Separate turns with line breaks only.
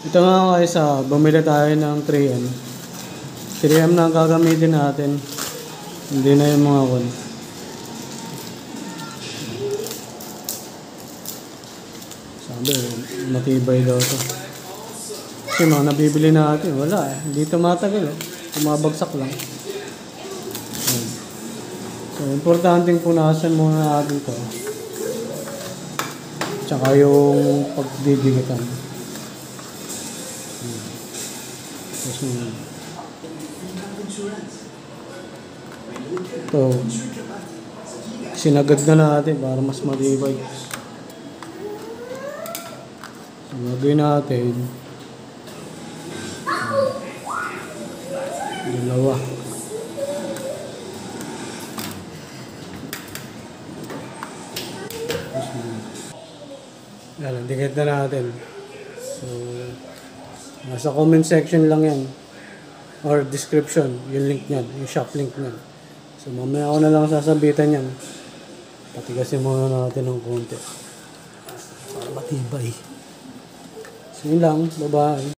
Ito nga guys, bumili tayo ng 3M. 3M na ang gagamitin natin. Hindi na yung mga kon. Sabi, matibay daw ito. Kasi mga nabibili natin, wala eh. Hindi tumatagal eh. Tumabagsak lang. So, importanteng punasan muna natin ito. Tsaka yung pagdidigitan. Ito, sinagad na natin para mas matibay. So, lagay natin dalawa. Yan, dikit na natin. So, nasa comment section lang yan. Or description, yung link nyan, yung shop link nyan. So, mamaya ako na lang sasabitan yan. Patigasin muna natin ng konti. Para matibay. So, yun lang. Bye-bye.